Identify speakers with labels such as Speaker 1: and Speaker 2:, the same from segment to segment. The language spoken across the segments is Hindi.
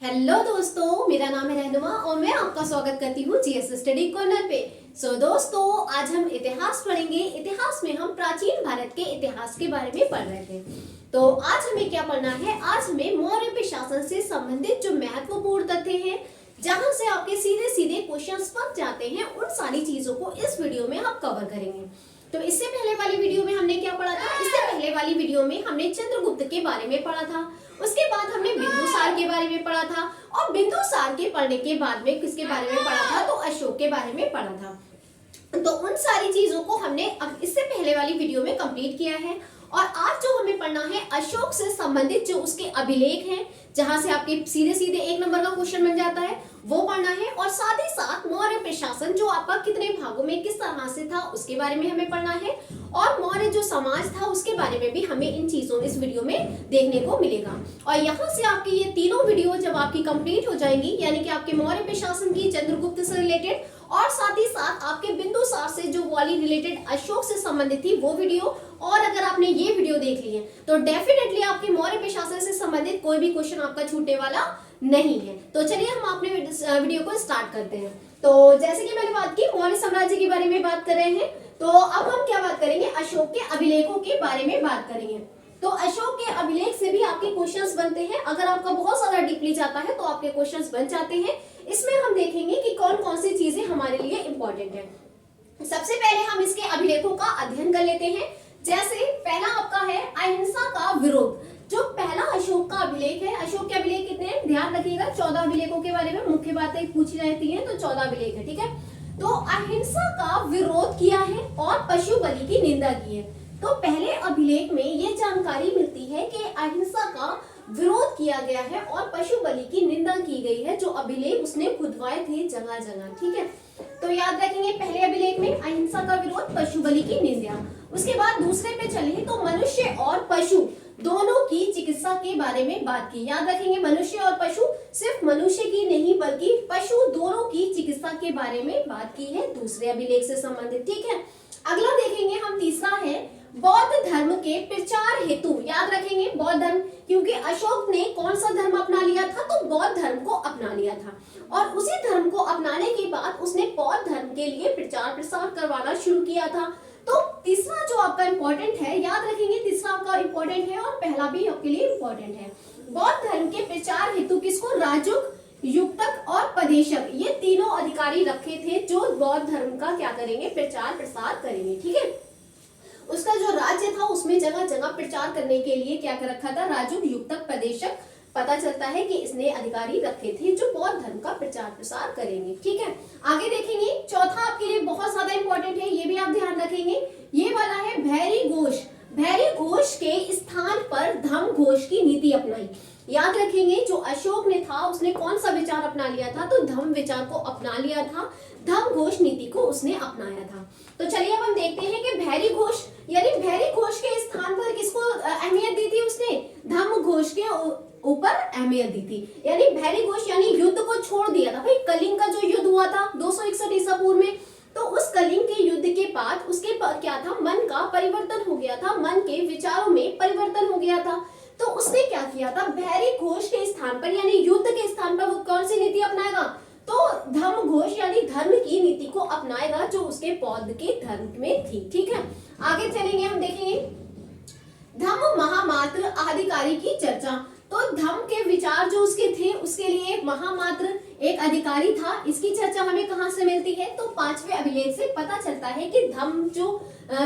Speaker 1: हेलो दोस्तों, मेरा नाम है रहनुमा और मैं आपका स्वागत करती हूँ जीएस स्टडी कॉर्नर पे। दोस्तों, आज हम इतिहास पढ़ेंगे। इतिहास में हम प्राचीन भारत के इतिहास के बारे में पढ़ रहे थे। तो आज हमें क्या पढ़ना है? आज हमें मौर्य प्रशासन से संबंधित जो महत्वपूर्ण तथ्य हैं, जहां से आपके सीधे सीधे क्वेश्चंस बन जाते हैं, उन सारी चीजों को इस वीडियो में हम कवर करेंगे। तो इससे पहले वाली वीडियो में हमने क्या पढ़ा था? इससे पहले वाली वीडियो में हमने चंद्रगुप्त के बारे में पढ़ा था। उसके बाद हमने बिंदुसार के बारे में पढ़ा था और बिंदुसार के पढ़ने के बाद में किसके बारे में पढ़ा था? तो अशोक के बारे में पढ़ा था। तो उन सारी चीजों को हमने अब इससे पहले वाली वीडियो में कंप्लीट किया है। और आज जो हमें पढ़ना है अशोक से संबंधित जो उसके अभिलेख हैं, जहां से आपके सीधे सीधे एक नंबर का क्वेश्चन बन जाता है, वो पढ़ना है। और साथ ही साथ मौर्य प्रशासन जो आपका कितने भागों में किस तरह से था, उसके बारे में हमें पढ़ना है। और मौर्य जो समाज था उसके बारे में भी हमें इन चीजों इस वीडियो में देखने को मिलेगा। और यहाँ से आपकी ये तीनों वीडियो जब आपकी कंप्लीट हो जाएंगी, यानी कि आपके मौर्य प्रशासन की, चंद्रगुप्त से रिलेटेड और साथ ही साथ आपके बिंदुसार से जो वाली रिलेटेड अशोक से संबंधित थी वो वीडियो, और अगर आपने ये वीडियो देख ली है तो डेफिनेटली आपके मौर्य प्रशासन से संबंधित कोई भी क्वेश्चन आपका छूटने वाला नहीं है। तो चलिए हम अपने वीडियो को स्टार्ट करते हैं। तो जैसे कि मैंने बात की, मौर्य साम्राज्य के बारे में बात कर रहे हैं, तो अब हम क्या बात करेंगे? अशोक के अभिलेखों के बारे में बात करेंगे। तो अशोक के अभिलेख से भी आपके क्वेश्चंस बनते हैं। अगर आपका बहुत ज्यादा डीपली जाता है तो आपके क्वेश्चंस बन जाते हैं। इसमें हम देखेंगे कि कौन कौन सी चीजें हमारे लिए इंपॉर्टेंट है। सबसे पहले हम इसके अभिलेखों का अध्ययन कर लेते हैं। जैसे पहला आपका है अहिंसा का विरोध। जो पहला अशोक का अभिलेख है, अशोक के अभिलेख कितने हैं? ध्यान रखिएगा, 14 अभिलेखों के बारे में मुख्य बातें पूछी जाती हैं, तो 14 अभिलेख है, ठीक है। तो अहिंसा का विरोध किया है और पशु बलि की निंदा की है। तो पहले अभिलेख में ये जानकारी मिलती है कि अहिंसा का विरोध किया गया है और पशु बलि की निंदा की गई है। जो अभिलेख उसने खुदवाए थे जगह जगह, ठीक है। तो याद रखेंगे, पहले अभिलेख में अहिंसा का विरोध, पशु बलि की निंदा। उसके बाद दूसरे पे चले तो मनुष्य और पशु दोनों की चिकित्सा के बारे में बात की। याद रखेंगे, मनुष्य और पशु, सिर्फ मनुष्य की नहीं बल्कि पशु दोनों की चिकित्सा के बारे में बात की है दूसरे अभिलेख से संबंधित, ठीक है। अगला देखेंगे हम, तीसरा है बौद्ध धर्म के प्रचार हेतु। याद रखेंगे बौद्ध धर्म, क्योंकि अशोक ने कौन सा धर्म अपना लिया था? तो बौद्ध धर्म को अपना लिया था। और उसी धर्म को अपनाने के बाद उसने बौद्ध धर्म के लिए प्रचार प्रसार करवाना शुरू किया था। तो तीसरा जो आपका इंपॉर्टेंट है, याद रखेंगे, तीसरा आपका इंपॉर्टेंट है और पहला भी आपके लिए इंपॉर्टेंट है। बौद्ध धर्म के प्रचार हेतु किसको? राजुक, युक्तक और पदेशक, ये तीनों अधिकारी रखे थे जो बौद्ध धर्म का क्या करेंगे? प्रचार प्रसार करेंगे, ठीक है। उसका जो राज्य था उसमें जगह जगह प्रचार करने के लिए क्या कर रखा था? राजुक, युक्तक, पदेशक। पता चलता है कि इसने अधिकारी रखे थे जो बौद्ध धर्म का प्रचार प्रसार करेंगे, ठीक है। आगे देखेंगे, चौथा आपके लिए बहुत ज्यादा इंपॉर्टेंट है, ये भी आप ध्यान रखेंगे। ये वाला है भैरी घोष। भैरी घोष के स्थान पर धम्म घोष की नीति अपनाई। याद रखेंगे, जो अशोक ने था उसने कौन सा विचार अपना लिया था? तो धम्म विचार को अपना लिया था, धम्म घोष नीति को उसने अपनाया था। तो चलिए अब हम देखते हैं कि भैरी घोष, यानी भैरी घोष के स्थान पर किसको अहमियत दी थी उसने? धम्म घोष के ऊपर अहमियत दी थी। यानी भैरी घोष यानी युद्ध को छोड़ दिया था। भाई कलिंग का जो युद्ध हुआ था 261 ईसा पूर्व में, तो उस कलिंग के युद्ध के बाद उसके क्या था? मन का परिवर्तन हो गया था, मन के विचारों में परिवर्तन हो गया था। तो उसने क्या किया था? भैरी घोष के स्थान पर, यानी युद्ध के स्थान पर वो कौन सी नीति अपनाएगा? तो धम्म घोष यानी धर्म की नीति को अपनाएगा, जो उसके बौद्ध के धर्म में थी, ठीक है। आगे चलेंगे, हम देखेंगे धम्म महामात्र अधिकारी की चर्चा। तो धम्म के विचार जो उसके थे, उसके लिए एक महामात्र, एक अधिकारी था। इसकी चर्चा हमें कहां से मिलती है? तो पांचवें अभिलेख से पता चलता है कि धम्म जो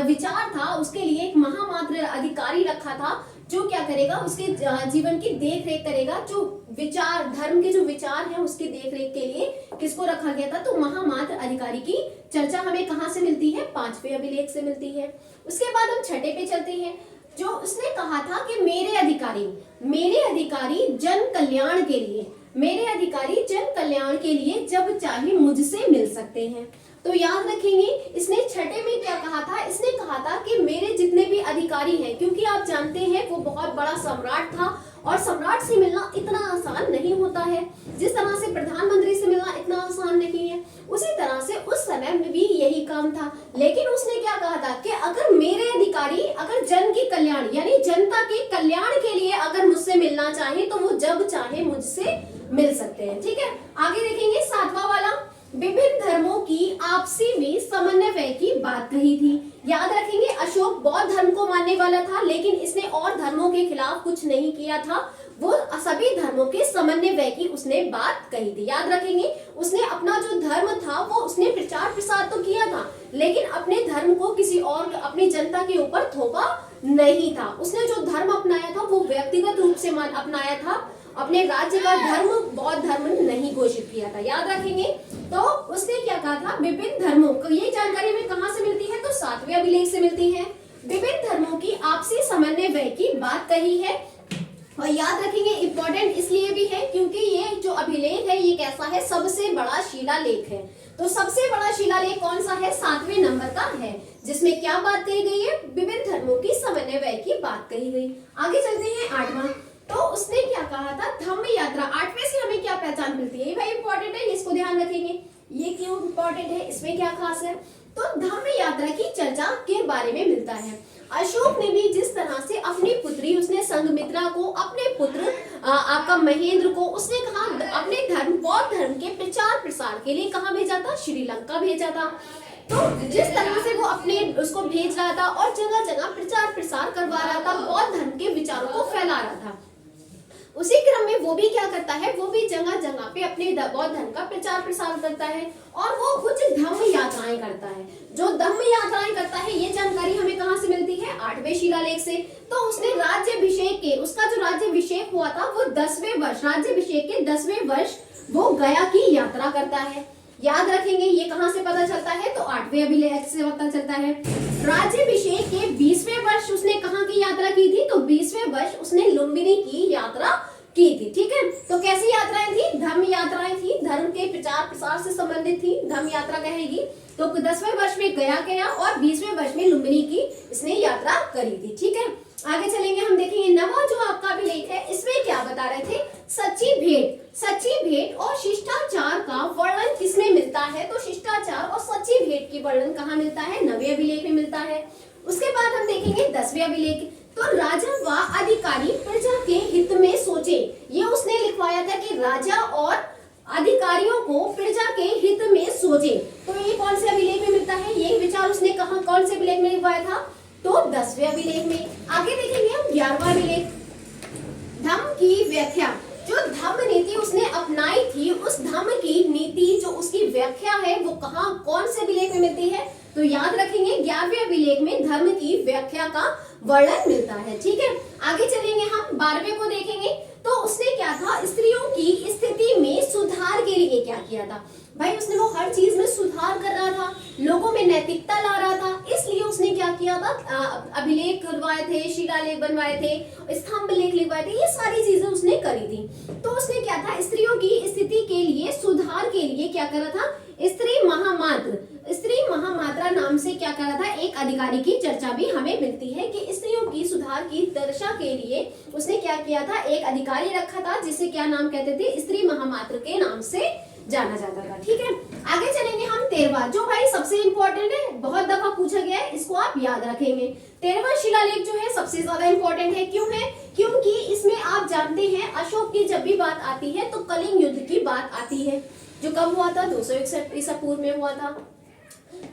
Speaker 1: विचार था उसके लिए एक महामात्र अधिकारी रखा था, जो क्या करेगा? उसके जीवन की देख रेख करेगा। जो विचार, धर्म के जो विचार हैं उसकी देख रेख के लिए किसको रखा गया था? तो महामात्र अधिकारी की चर्चा हमें कहां से मिलती है? पांचवें अभिलेख से मिलती है। उसके बाद हम छठे पे चलते हैं। जो उसने कहा था कि मेरे अधिकारी जन कल्याण के लिए, मेरे अधिकारी जन कल्याण के लिए जब चाहे मुझसे मिल सकते हैं। तो याद रखेंगे, इसने छठे में क्या कहा था? इसने कहा था कि मेरे जितने भी अधिकारी हैं, क्योंकि आप जानते हैं वो बहुत बड़ा सम्राट था और सम्राट से मिलना इतना आसान नहीं होता है, जिस तरह से प्रधानमंत्री से मिलना इतना आसान नहीं है, उसी तरह से उस समय में भी यही काम था। लेकिन उसने क्या कहा था कि अगर मेरे अधिकारी अगर जन की कल्याण यानी जनता के कल्याण के लिए अगर मुझसे मिलना चाहे तो वो जब चाहे मुझसे मिल सकते हैं। ठीक है, आगे देखेंगे 7वां वाला, विभिन्न धर्मों की आपसी में समन्वय की बात कही थी। याद रखेंगे अशोक बौद्ध धर्म को मानने वाला था, लेकिन इसने और धर्मों के खिलाफ कुछ नहीं किया था, वो सभी धर्मों के समन्वय की उसने बात कही थी। याद रखेंगे उसने अपना जो धर्म था वो उसने प्रचार प्रसार तो किया था, लेकिन अपने धर्म को किसी और अपनी जनता के ऊपर थोपा नहीं था। उसने जो धर्म अपनाया था वो व्यक्तिगत रूप से अपनाया था, अपने राज्य का धर्म बौद्ध धर्म नहीं घोषित किया था। याद रखेंगे तो उसने क्या कहा था, विभिन्न धर्मों को, ये जानकारी हमें कहां से मिलती है, तो 7वें अभिलेख से मिलती है। विभिन्न धर्मों की आपसी समन्वय की बात कही है। और याद रखेंगे इंपॉर्टेंट इसलिए भी है क्योंकि ये जो अभिलेख है ये कैसा है, सबसे बड़ा शिलालेख है। तो सबसे बड़ा शिलालेख कौन सा है, 7वें नंबर का है, जिसमें क्या बात कही गई है, विभिन्न धर्मों की समन्वय की बात कही गई। आगे चलते हैं 8वां, तो उसने क्या कहा था, धम्म यात्रा। 8वें से हमें क्या पहचान मिलती है, ये भाई इंपॉर्टेंट है, इसको ध्यान रखेंगे, ये क्यों इंपॉर्टेंट है, इसमें क्या खास है। तो धम्म यात्रा की चर्चा के बारे में मिलता है। अशोक ने भी जिस तरह से अपनी पुत्री, उसने संघमित्रा को, अपने पुत्र आपका महेंद्र को, उसने कहा अपने धर्म बौद्ध धर्म के प्रचार प्रसार के लिए कहाँ भेजा था, श्रीलंका भेजा था। तो जिस तरह से वो अपने उसको भेज रहा था और जगह जगह प्रचार प्रसार करवा रहा था, बौद्ध धर्म के विचारों को फैला रहा था, उसी क्रम में वो भी क्या करता है, वो भी जगह जगह पे अपने बौद्ध धर्म का प्रचार प्रसार करता है और वो कुछ धम्म यात्राएं करता है। जो धम्म यात्राएं करता है ये जानकारी हमें कहाँ से मिलती है, 8वें शिलालेख से। तो उसने राज्याभिषेक के, उसका जो राज्याभिषेक हुआ था वो 10वें वर्ष, राज्याभिषेक के 10वें वर्ष वो गया की यात्रा करता है। याद रखेंगे ये कहां से पता चलता है, तो 8वें अभिलेख से पता चलता है। राज्याभिषेक के 20वें वर्ष उसने कहां की यात्रा की थी, तो 20वें वर्ष उसने लुम्बिनी की यात्रा की थी। ठीक है, तो कैसी यात्राएं थी, धर्म यात्राएं थी, धर्म के प्रचार प्रसार से संबंधित थी, धर्म यात्रा कहेगी। तो 10वें वर्ष में गया और 20वें वर्ष में लुम्बिनी की इसने यात्रा करी थी। ठीक है, आगे चलेंगे, हम देखेंगे 9वां जो आपका अभिलेख है, इसमें क्या बता रहे थे, सच्ची भेंट और शिष्टाचार का वर्णन किसमें मिलता है, तो शिष्टाचार और सच्ची भेंट की वर्णन कहाँ मिलता है, 9वें अभिलेख में मिलता है। उसके बाद हम देखेंगे 10वें अभिलेख, तो राजा व अधिकारी प्रजा के हित में सोचे, ये उसने लिखवाया था कि राजा और अधिकारियों को प्रजा के हित में सोचे। तो ये कौन से अभिलेख में मिलता है, ये विचार उसने कहा कौन से अभिलेख में लिखवाया था, तो 10वें अभिलेख में। आगे देखेंगे हम 11वां अभिलेख, धम्म की व्याख्या। जो धम्म नीति उसने अपनाई थी, उस धम्म की नीति जो उसकी व्याख्या है वो कहाँ कौन से अभिलेख में मिलती है, तो याद रखेंगे 11वें अभिलेख में धर्म की व्याख्या का वर्णन मिलता है। ठीक है, आगे चलेंगे हम 12वें को देखेंगे, तो उसने क्या था, स्त्रियों की स्थिति में सुधार के लिए क्या किया था, भाई उसने वो हर चीज में सुधार कर रहा था, लोगों में नैतिकता ला रहा था, इसलिए उसने क्या किया था, अभिलेख करवाए थे, शिलालेख बनवाए थे, स्तंभ लेख लिखवाए थे, ये सारी चीजें उसने करी थी। तो उसने क्या था, स्त्रियों की स्थिति के लिए सुधार के लिए क्या करा था, स्त्री महामात्रा नाम से क्या करा था, एक अधिकारी की चर्चा भी हमें मिलती है कि स्त्रियों की सुधार की दर्शा के लिए उसने क्या किया था, एक अधिकारी रखा था जिसे क्या नाम कहते थे, स्त्री महामात्र के नाम से जाना जाता था। ठीक है, आगे चलेंगे हम 13वां, जो भाई सबसे इंपॉर्टेंट है, बहुत दफा पूछा गया है, इसको आप याद रखेंगे। 13वां शिलालेख जो है सबसे ज्यादा इंपॉर्टेंट है, क्यों है, क्योंकि इसमें आप जानते हैं अशोक की जब भी बात आती है तो कलिंग युद्ध की बात आती है, जो कब हुआ था, 261 ईसा पूर्व में हुआ था।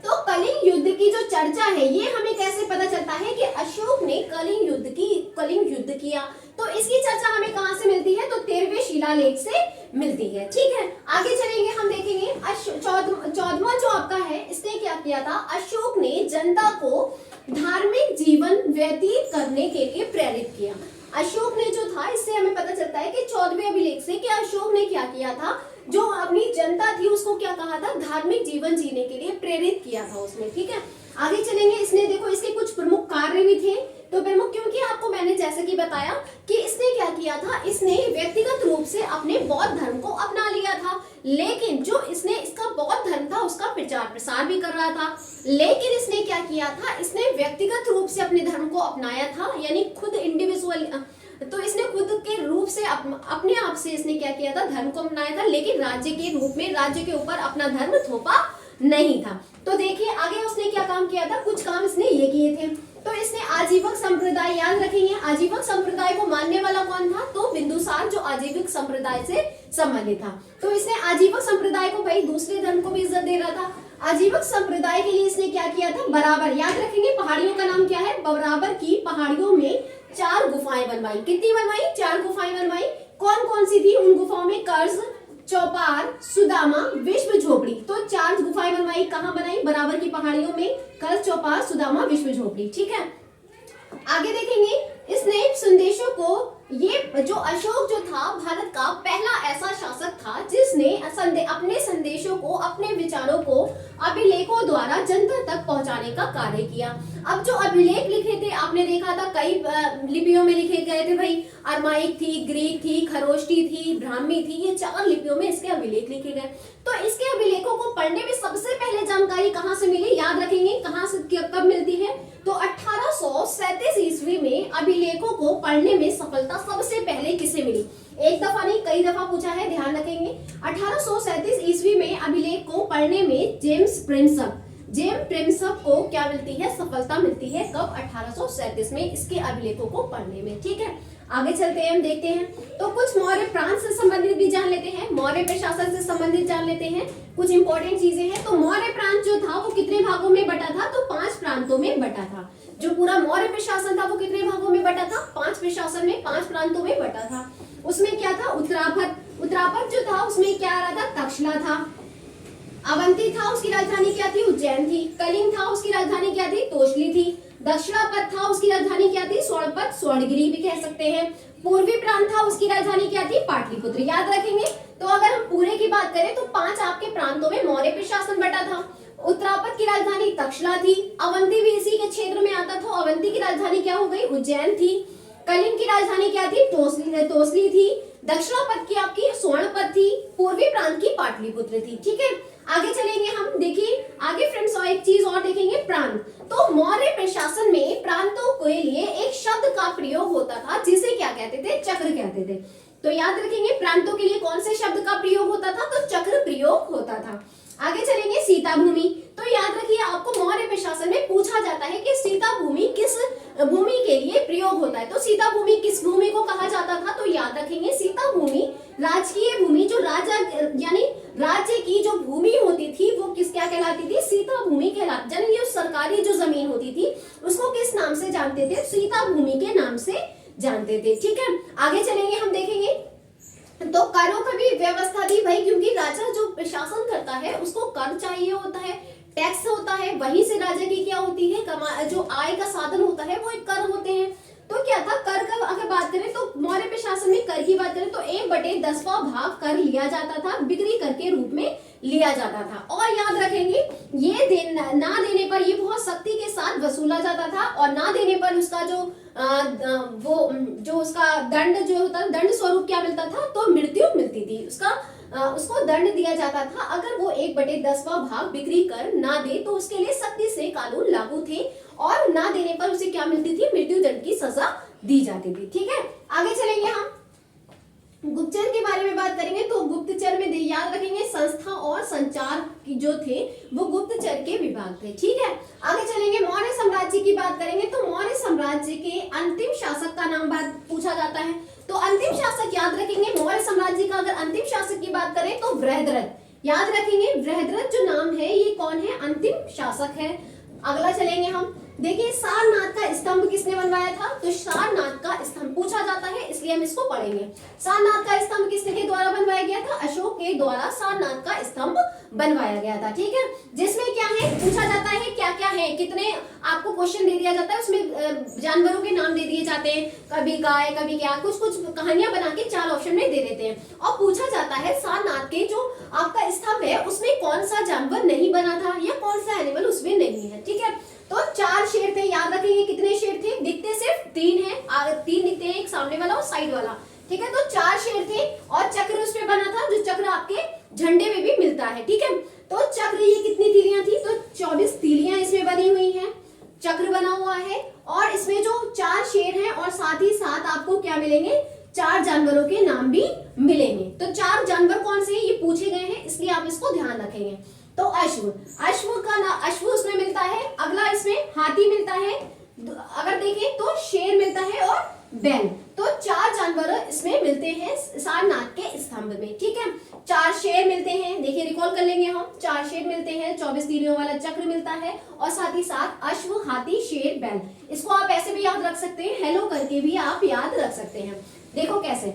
Speaker 1: तो कलिंग युद्ध की जो चर्चा है ये हमें कैसे पता चलता है कि अशोक ने कलिंग युद्ध किया, तो इसकी चर्चा हमें कहां से मिलती है, तो 13वें शिलालेख से मिलती है। ठीक है, आगे चलेंगे, हम देखेंगे 14वां जो आपका है, इसने क्या किया था, अशोक ने जनता को धार्मिक जीवन व्यतीत करने के लिए प्रेरित किया। अशोक ने जो था, इससे हमें पता चलता है कि 14वें अभिलेख से कि अशोक ने क्या किया था, जो अपनी जनता थी उसको क्या कहा था, धार्मिक जीवन जीने के लिए प्रेरित किया था उसने। ठीक है, आगे चलेंगे, इसने देखो इसके कुछ प्रमुख कार्य भी थे, तो प्रमुख क्योंकि आपको मैंने जैसे कि बताया कि इसने क्या किया था, इसने व्यक्तिगत रूप से अपने बौद्ध धर्म को अपना लिया था, लेकिन जो इसने इसका बौद्ध धर्म था उसका प्रचार प्रसार भी कर रहा था, लेकिन इसने क्या किया था, इसने व्यक्तिगत रूप से अपने धर्म को अपनाया था, यानी खुद इंडिविजुअल, तो इसने खुद के रूप से अपने आप से इसने क्या किया था, धर्म को अपनाया था, लेकिन राज्य के रूप में राज्य के ऊपर अपना धर्म थोपा नहीं था। तो देखिए आगे उसने क्या काम किया था, कुछ काम इसने ये किए थे, तो इसने आजीवक संप्रदाय, याद रखेंगे आजीवक संप्रदाय को मानने वाला कौन था, तो बिंदुसार जो आजीवक संप्रदाय से संबंधित था। तो इसने आजीवक संप्रदाय को भाई दूसरे धर्म को भी इज्जत दे रहा था। आजीवक संप्रदाय के लिए इसने क्या किया था, बराबर, याद रखेंगे पहाड़ियों का नाम क्या है, बराबर की पहाड़ियों में 4 गुफाएं बनवाई। कितनी बनवाई, 4 गुफाएं बनवाई। कौन कौन सी थी उन गुफाओं में, कर्ज, चौपार, सुदामा, विश्व झोपड़ी। तो 4 गुफाएं बनवाई, कहाँ बनाई, बराबर की पहाड़ियों में, कर्ज, चौपार, सुदामा, विश्व झोपड़ी। ठीक है, आगे देखेंगे इसने संदेशों को, ये जो अशोक जो था भारत का पहला ऐसा शासक था जिसने अपने संदेशों को, अपने विचारों को अभिलेखों द्वारा जनता तक पहुंचाने का कार्य किया। अब जो अभिलेख लिखे थे आपने देखा था कई लिपियों में लिखे गए थे भाई, अरमाइक थी, ग्रीक थी, खरोष्टी थी, ब्राह्मी थी, ये 4 लिपियों में इसके अभिलेख लिखे गए। तो इसके अभिलेखों को पढ़ने में सबसे पहले जानकारी कहाँ से मिली, याद रखेंगे कहाँ से, कब मिलती है, तो 1837 ईस्वी में अभिलेखों को पढ़ने में सफलता सबसे पहले किसे मिली। एक दफा नहीं कई दफा पूछा है, ध्यान रखेंगे। 1837 ईस्वी में अभिलेख को पढ़ने में जेम्स प्रिंसप को क्या मिलती है, सफलता मिलती है। कब, 1837 में इसके अभिलेखों को पढ़ने में। ठीक है, आगे चलते हैं, हम देखते हैं तो कुछ मौर्य प्रांत से संबंधित भी जान लेते हैं, मौर्य प्रशासन से संबंधित जान लेते हैं, कुछ इंपॉर्टेंट चीजें हैं। तो मौर्य प्रांत जो था वो कितने भागों में बटा था, तो 5 प्रांतों में बटा था। जो पूरा मौर्य प्रशासन था वो कितने भागों में बटा था, 5 प्रशासन में, 5 प्रांतों में बटा था। उसमें क्या था, उत्तरापथ जो था उसमें क्या आ रहा था, तक्षशिला था। अवंती था, उसकी राजधानी क्या थी, उज्जैन थी। कलिंग था, उसकी राजधानी क्या थी, तोशली थी। दक्षिणापथ था, उसकी राजधानी क्या थी, स्वर्णपथ, स्वर्णगिरी भी कह सकते हैं। पूर्वी प्रांत था, उसकी राजधानी क्या थी, पाटलिपुत्र। याद रखेंगे। तो अगर हम पूरे की बात करें तो 5 आपके प्रांतों में मौर्य प्रशासन बटा था। उत्तरापथ की राजधानी तक्षशिला थी। अवंती भी इसी के क्षेत्र में आता था। अवंती की राजधानी क्या हो गई, उज्जैन थी। कलिंग की राजधानी क्या थी, तोसली थी। दक्षिणापथ की आपकी स्वर्णपथ थी। पूर्वी प्रांत की पाटलिपुत्र थी। ठीक है, आगे चलेंगे हम, देखिए आगे फ्रेंड्स, और एक चीज और देखेंगे, प्रांत। तो मौर्य प्रशासन में प्रांतों के लिए एक शब्द का प्रयोग होता था जिसे क्या कहते थे, चक्र कहते थे। तो याद रखेंगे प्रांतों के लिए कौन से शब्द का प्रयोग होता था, तो चक्र प्रयोग होता था। आगे चलेंगे, सीता भूमि। तो याद रखिए आपको मौर्य प्रशासन में पूछा जाता है कि सीता भूमि किस भूमि के लिए प्रयोग होता है। तो सीता भूमि किस भूमि को कहा जाता था, तो याद रखेंगे सीता भूमि राजकीय भूमि, जो राजा यानी राज्य की जो भूमि होती थी वो किस क्या कहलाती थी, सीता भूमि कहलाती। यानी ये सरकारी जो जमीन होती थी उसको किस नाम से जानते थे, सीता भूमि के नाम से जानते थे। ठीक है, आगे चलेंगे, हम देखेंगे तो करों की भी व्यवस्था थी भाई, क्योंकि राजा जो प्रशासन करता है उसको कर चाहिए होता है, टैक्स होता है, वहीं से राजा की क्या होती है, जो आय का साधन होता है वो एक कर होते हैं। तो क्या था, कर का अगर बात करें तो मौर्य प्रशासन में कर की बात करें तो 1/10वां भाग कर लिया जाता था, बिक्री कर के रूप में लिया जाता था। और याद रखेंगे ये ना देने पर ये बहुत सख्ती के साथ वसूला जाता था, और ना देने पर उसका जो उसका दंड जो होता, दंड स्वरूप क्या मिलता था, तो मृत्यु मिलती थी। उसको दंड दिया जाता था अगर वो 1/10वां भाग बिक्री कर ना दे, तो उसके लिए सख्ती से कानून लागू थे, और ना देने पर उसे क्या मिलती थी, मृत्यु दंड की सजा दी जाती थी। ठीक है, आगे चलेंगे, हम गुप्तचर के बारे में बात करेंगे। तो गुप्तचर में याद रखेंगे संस्था और संचार की जो थे वो गुप्तचर के विभाग थे। ठीक है, आगे चलेंगे, मौर्य साम्राज्य की बात करेंगे। तो मौर्य साम्राज्य के अंतिम शासक का नाम पूछा जाता है। तो अंतिम शासक याद रखेंगे, मौर्य साम्राज्य का अगर अंतिम शासक की बात करें तो बृहद्रथ। याद रखेंगे बृहद्रथ जो नाम है ये कौन है, अंतिम शासक है। अगला चलेंगे हम, देखिए सारनाथ का स्तंभ किसने बनवाया था, तो सारनाथ का स्तंभ पूछा जाता है इसलिए हम इसको पढ़ेंगे। सारनाथ का स्तंभ किसके द्वारा बनवाया गया था, अशोक के द्वारा सारनाथ का स्तंभ बनवाया गया था। ठीक है, जिसमें क्या है पूछा जाता है, क्या क्या है, कितने आपको क्वेश्चन दे दिया जाता है, उसमें जानवरों के नाम दे दिए जाते हैं, कभी गाय कभी क्या, कुछ कुछ कहानियां बना के 4 ऑप्शन में दे देते हैं, और पूछा जाता है सारनाथ के जो आपका स्तंभ है उसमें कौन सा जानवर नहीं बना था या कौन सा एनिमल उसमें नहीं है। ठीक है, तो 4 शेर थे, याद रखेंगे कितने शेर थे, दिखते सिर्फ 3 है, 3 दिखते हैं, एक सामने वाला और साइड वाला। ठीक है, तो 4 शेर थे, और चक्र उस पे बना था, जो चक्र आपके झंडे में भी मिलता है। ठीक है, तो चक्र ये कितनी तीलियां थी, तो 24 तीलियां इसमें बनी हुई हैं, चक्र बना हुआ है, और इसमें जो 4 शेर हैं, और साथ ही साथ आपको क्या मिलेंगे, 4 जानवरों के नाम भी मिलेंगे। तो 4 जानवर कौन से हैं ये पूछे गए हैं, इसलिए आप इसको ध्यान रखेंगे। तो अश्व उसमें मिलता है। अगला इसमें हाथी मिलता है, अगर देखें तो शेर मिलता है और बैल, तो 4 जानवर इसमें मिलते हैं सारनाथ के स्तंभ में। ठीक है, 4 शेर मिलते हैं, देखिए रिकॉल कर लेंगे हम, 4 शेर मिलते हैं, 24 तीलियों वाला चक्र मिलता है और साथ ही साथ अश्व, हाथी, शेर, बैल। इसको आप ऐसे भी याद रख सकते हैं, हेलो करके भी आप याद रख सकते हैं। देखो कैसे,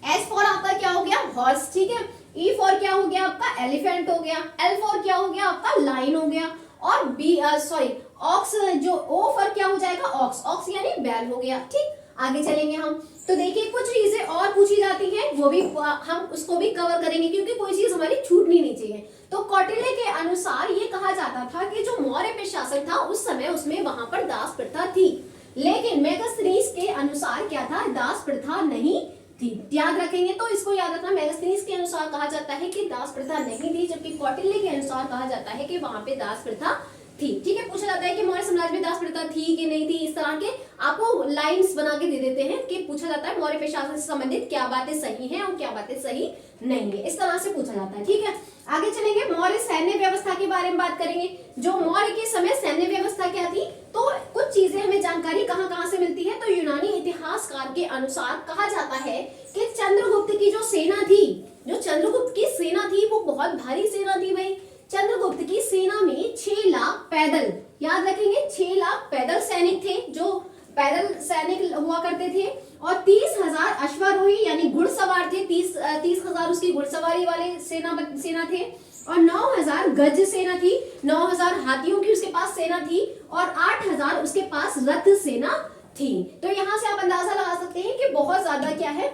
Speaker 1: एस फॉर आपका क्या हो गया, हॉर्स। ठीक है, ई फॉर क्या हो गया आपका, एलिफेंट हो गया। एल फॉर क्या हो गया आपका, लाइन हो गया। और बी ऑक्स, जो ओ फॉर क्या हो जाएगा, ऑक्स। ऑक्स यानी बैल हो गया। ठीक, आगे चलेंगे हम, तो देखिए कुछ चीजें और पूछी जाती हैं, वो भी हम उसको भी कवर करेंगे क्योंकि कोई चीज हमारी छूटनी नहीं चाहिए। तो कौटिल्य के अनुसार ये कहा जाता था कि जो मौर्य पे शासन था उस समय उसमें वहां पर दास प्रथा थी, लेकिन मेगास्थनीज के अनुसार क्या था, दास प्रथा नहीं थी। याद रखेंगे तो इसको याद रखना, मेगास्थनीज के अनुसार कहा जाता है कि दास प्रथा नहीं थी, जबकि कौटिल्य के अनुसार कहा जाता है कि वहां पे दास प्रथा थी। ठीक है, पूछा जाता है कि मौर्य साम्राज्य में दास प्रथा थी कि नहीं थी, इस तरह के आपको लाइंस बना के दे देते हैं कि पूछा जाता है मौर्य प्रशासन से संबंधित क्या बातें सही हैं और क्या बातें सही नहीं है, इस तरह से पूछा जाता है। ठीक है, आगे चलेंगे, मौर्य सैन्य व्यवस्था के बारे में बात करेंगे। जो मौर्य के समय सैन्य व्यवस्था क्या थी, तो कुछ चीजें हमें जानकारी कहां कहां से मिलती है। तो यूनानी इतिहासकार के अनुसार कहा जाता है कि चंद्रगुप्त की जो सेना थी, जो चंद्रगुप्त की सेना थी वो बहुत भारी सेना थी भाई। चंद्रगुप्त की सेना में 6 लाख पैदल, याद रखेंगे 6 लाख पैदल सैनिक थे, जो पैदल सैनिक हुआ करते थे, और 30,000 अश्वारोही यानी घुड़सवार थे, 30,000 उसकी घुड़सवारी वाले सेना थे, और 9,000 गज सेना थी, 9,000 हाथियों की उसके पास सेना थी, और 8,000 उसके पास रथ सेना थी। तो यहाँ से आप अंदाजा लगा सकते हैं कि बहुत ज्यादा क्या है,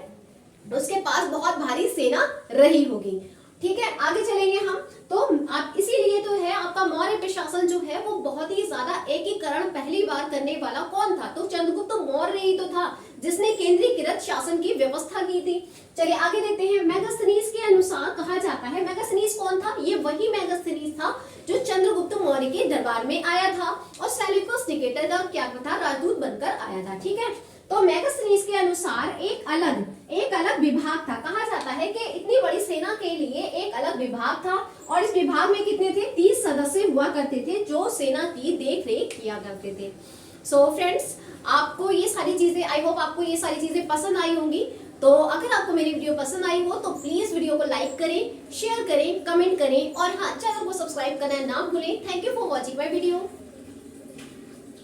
Speaker 1: उसके पास बहुत भारी सेना रही होगी। ठीक है, आगे चलेंगे हम, तो आप इसीलिए तो है आपका मौर्य प्रशासन जो है वो बहुत ही ज्यादा एकीकरण पहली बार करने वाला कौन था, तो चंद्रगुप्त मौर्य ही तो था जिसने केंद्रीकृत शासन की व्यवस्था की थी। चलिए आगे देखते हैं, मेगास्थनीज के अनुसार कहा जाता है, मेगास्थनीज कौन था, ये वही मेगास्थनीज था जो चंद्रगुप्त मौर्य के दरबार में आया था और सेल्यूकस निकेटर का क्या था, राजदूत बनकर आया था। ठीक है, तो मेगास्थनीज के अनुसार एक अलग विभाग था। कहा जाता है कि इतनी बड़ी सेना के लिए एक अलग विभाग था, और इस विभाग में कितने थे, 30 सदस्य हुआ करते थे जो सेना की देखरेख किया करते थे। सो फ्रेंड्स, आपको ये सारी चीजें, आई होप आपको ये सारी चीजें पसंद आई होंगी। तो अगर आपको मेरी वीडियो पसंद आई हो तो प्लीज वीडियो को लाइक करें, शेयर करें, कमेंट करें, और हाँ, चैनल को सब्सक्राइब करना ना भूलें। Thank you for watching my video.